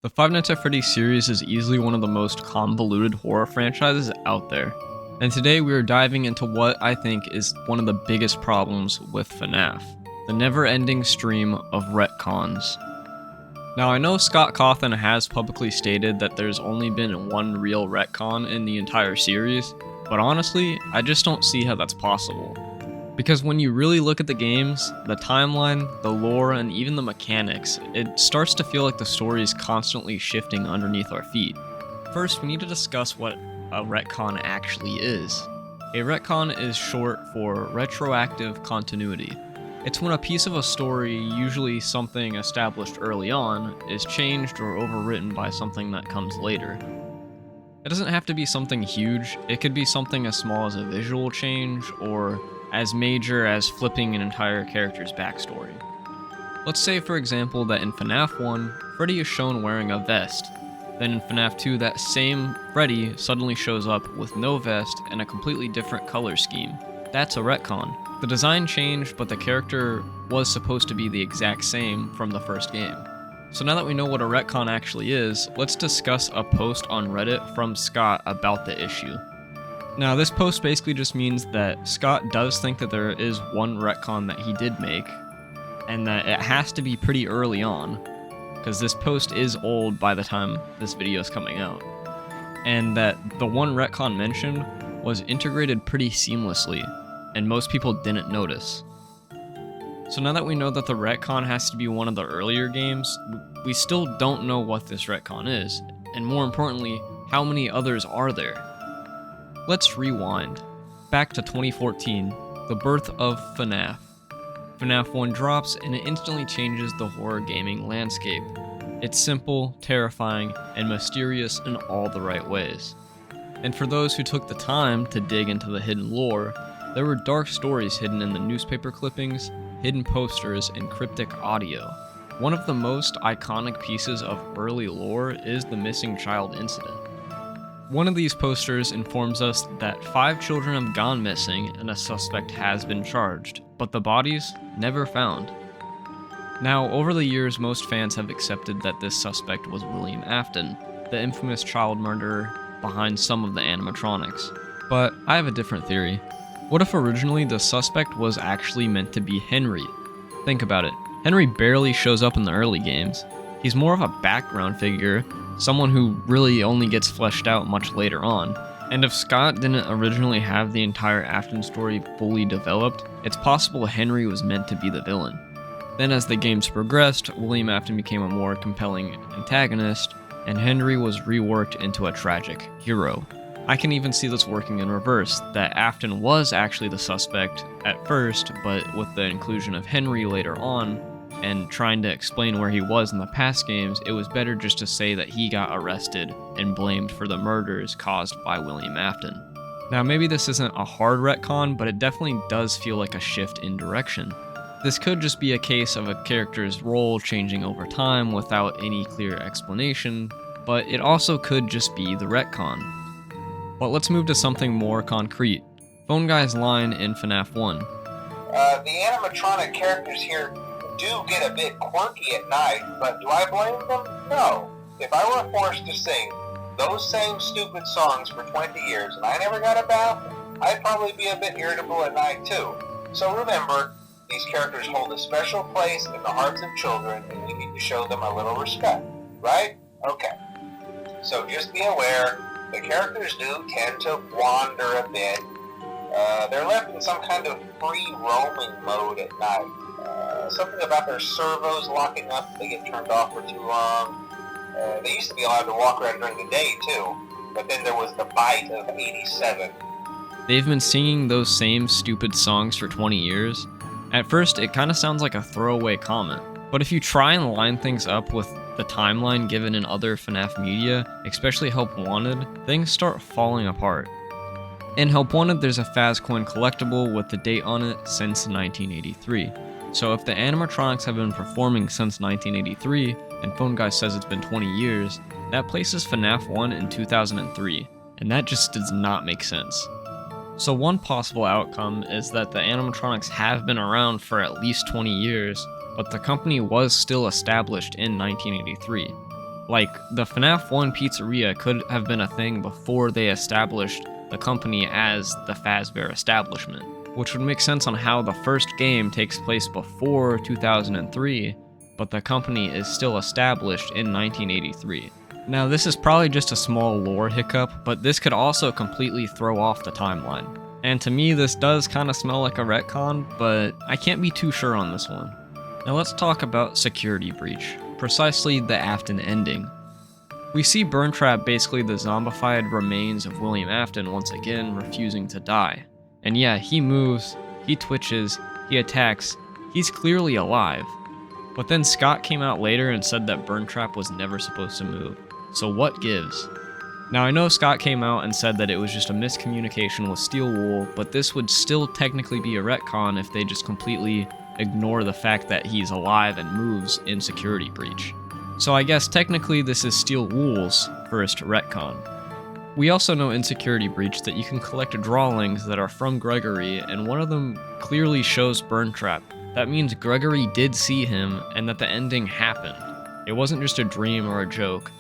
The Five Nights at Freddy's series is easily one of the most convoluted horror franchises out there, and today we are diving into what I think is one of the biggest problems with FNaF, the never-ending stream of retcons. Now I know Scott Cawthon has publicly stated that there's only been one real retcon in the entire series, but honestly, I just don't see how that's possible. Because when you really look at the games, the timeline, the lore, and even the mechanics, it starts to feel like the story is constantly shifting underneath our feet. First, we need to discuss what a retcon actually is. A retcon is short for retroactive continuity. It's when a piece of a story, usually something established early on, is changed or overwritten by something that comes later. It doesn't have to be something huge, it could be something as small as a visual change, or as major as flipping an entire character's backstory. Let's say, for example, that in FNaF 1, Freddy is shown wearing a vest. Then in FNaF 2, that same Freddy suddenly shows up with no vest and a completely different color scheme. That's a retcon. The design changed, but the character was supposed to be the exact same from the first game. So now that we know what a retcon actually is, let's discuss a post on Reddit from Scott about the issue. Now, this post basically just means that Scott does think that there is one retcon that he did make, and that it has to be pretty early on, because this post is old by the time this video is coming out, and that the one retcon mentioned was integrated pretty seamlessly, and most people didn't notice. So now that we know that the retcon has to be one of the earlier games, we still don't know what this retcon is, and more importantly, how many others are there? Let's rewind. Back to 2014, the birth of FNaF. FNaF 1 drops and it instantly changes the horror gaming landscape. It's simple, terrifying, and mysterious in all the right ways. And for those who took the time to dig into the hidden lore, there were dark stories hidden in the newspaper clippings, hidden posters, and cryptic audio. One of the most iconic pieces of early lore is the missing child incident. One of these posters informs us that 5 children have gone missing and a suspect has been charged, but the bodies never found. Now, over the years, most fans have accepted that this suspect was William Afton, the infamous child murderer behind some of the animatronics. But I have a different theory. What if originally the suspect was actually meant to be Henry? Think about it. Henry barely shows up in the early games. He's more of a background figure, someone who really only gets fleshed out much later on. And if Scott didn't originally have the entire Afton story fully developed, it's possible Henry was meant to be the villain. Then as the games progressed, William Afton became a more compelling antagonist, and Henry was reworked into a tragic hero. I can even see this working in reverse, that Afton was actually the suspect at first, but with the inclusion of Henry later on, and trying to explain where he was in the past games, it was better just to say that he got arrested and blamed for the murders caused by William Afton. Now maybe this isn't a hard retcon, but it definitely does feel like a shift in direction. This could just be a case of a character's role changing over time without any clear explanation, but it also could just be the retcon. But let's move to something more concrete. Phone Guy's line in FNaF 1. The animatronic characters here do get a bit quirky at night, but do I blame them? No. If I were forced to sing those same stupid songs for 20 years and I never got a bath, I'd probably be a bit irritable at night too. So remember, these characters hold a special place in the hearts of children and we need to show them a little respect, right? Okay. So just be aware, the characters do tend to wander a bit. They're left in some kind of free roaming mode at night. Something about their servos locking up if they get turned off for too long. They used to be allowed to walk around during the day too, but then there was the bite of 87. They've been singing those same stupid songs for 20 years. At first, it kind of sounds like a throwaway comment, but if you try and line things up with the timeline given in other FNaF media, especially Help Wanted, things start falling apart. In Help Wanted, there's a Fazcoin collectible with the date on it since 1983. So if the animatronics have been performing since 1983, and Phone Guy says it's been 20 years, that places FNaF 1 in 2003, and that just does not make sense. So one possible outcome is that the animatronics have been around for at least 20 years, but the company was still established in 1983. Like, the FNaF 1 pizzeria could have been a thing before they established the company as the Fazbear establishment, which would make sense on how the first game takes place before 2003, but the company is still established in 1983. Now, this is probably just a small lore hiccup, but this could also completely throw off the timeline. And to me, this does kind of smell like a retcon, but I can't be too sure on this one. Now let's talk about Security Breach, precisely the Afton ending. We see Burntrap basically the zombified remains of William Afton once again refusing to die. And yeah, he moves, he twitches, he attacks, he's clearly alive. But then Scott came out later and said that Burntrap was never supposed to move. So what gives? Now I know Scott came out and said that it was just a miscommunication with Steel Wool, but this would still technically be a retcon if they just completely ignore the fact that he's alive and moves in Security Breach. So I guess technically this is Steel Wool's first retcon. We also know in Security Breach that you can collect drawings that are from Gregory, and one of them clearly shows Burntrap. That means Gregory did see him and that the ending happened. It wasn't just a dream or a joke.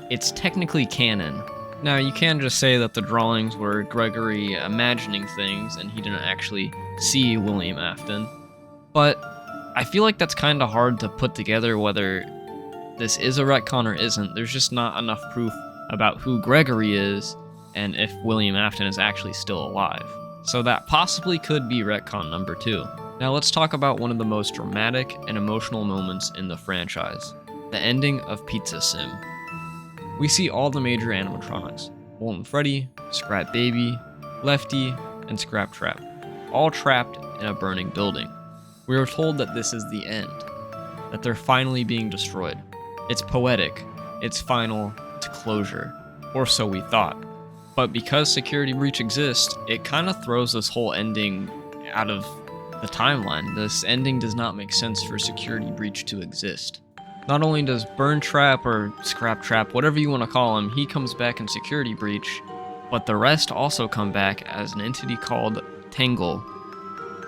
It's technically canon. Now, you can just say that the drawings were Gregory imagining things and he didn't actually see William Afton, but I feel like that's kind of hard to put together whether this is a retcon or isn't. There's just not enough proof about who Gregory is and if William Afton is actually still alive. So that possibly could be retcon number 2. Now let's talk about one of the most dramatic and emotional moments in the franchise, the ending of Pizza Sim. We see all the major animatronics, Molten Freddy, Scrap Baby, Lefty, and Scrap Trap, all trapped in a burning building. We are told that this is the end, that they're finally being destroyed. It's poetic, it's final, it's closure, or so we thought. But because Security Breach exists, it kind of throws this whole ending out of the timeline. This ending does not make sense for Security Breach to exist. Not only does Burntrap or Scrap Trap, whatever you want to call him, he comes back in Security Breach, but the rest also come back as an entity called Tangle.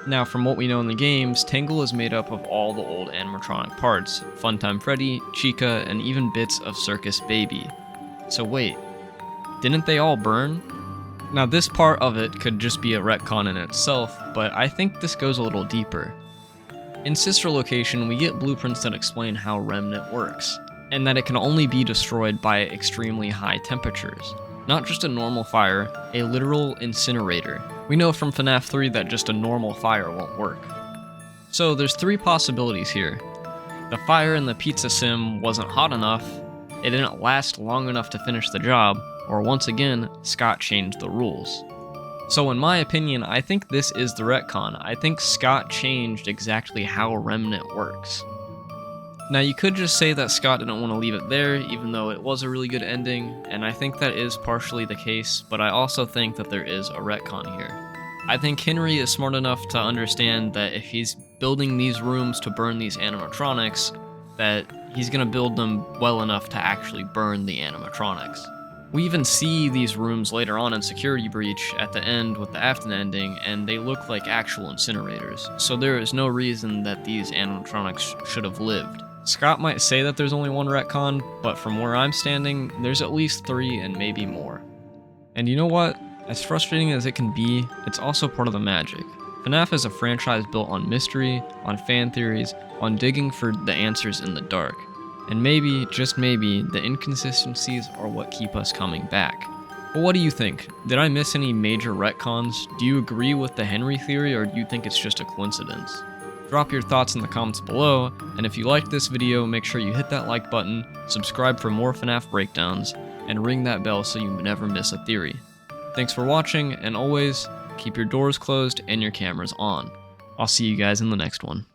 Now, from what we know in the games, Tangle is made up of all the old animatronic parts, Funtime Freddy, Chica, and even bits of Circus Baby. So wait, didn't they all burn? Now this part of it could just be a retcon in itself, but I think this goes a little deeper. In Sister Location, we get blueprints that explain how Remnant works, and that it can only be destroyed by extremely high temperatures. Not just a normal fire, a literal incinerator. We know from FNaF 3 that just a normal fire won't work. So there's 3 possibilities here. The fire in the Pizza Sim wasn't hot enough, it didn't last long enough to finish the job, or once again, Scott changed the rules. So in my opinion, I think this is the retcon. I think Scott changed exactly how Remnant works. Now you could just say that Scott didn't want to leave it there, even though it was a really good ending, and I think that is partially the case, but I also think that there is a retcon here. I think Henry is smart enough to understand that if he's building these rooms to burn these animatronics, that he's going to build them well enough to actually burn the animatronics. We even see these rooms later on in Security Breach at the end with the Afton ending, and they look like actual incinerators, so there is no reason that these animatronics should have lived. Scott might say that there's only one retcon, but from where I'm standing, there's at least 3 and maybe more. And you know what? As frustrating as it can be, it's also part of the magic. FNaF is a franchise built on mystery, on fan theories, on digging for the answers in the dark. And maybe, just maybe, the inconsistencies are what keep us coming back. But what do you think? Did I miss any major retcons? Do you agree with the Henry theory, or do you think it's just a coincidence? Drop your thoughts in the comments below, and if you liked this video, make sure you hit that like button, subscribe for more FNaF breakdowns, and ring that bell so you never miss a theory. Thanks for watching, and always, keep your doors closed and your cameras on. I'll see you guys in the next one.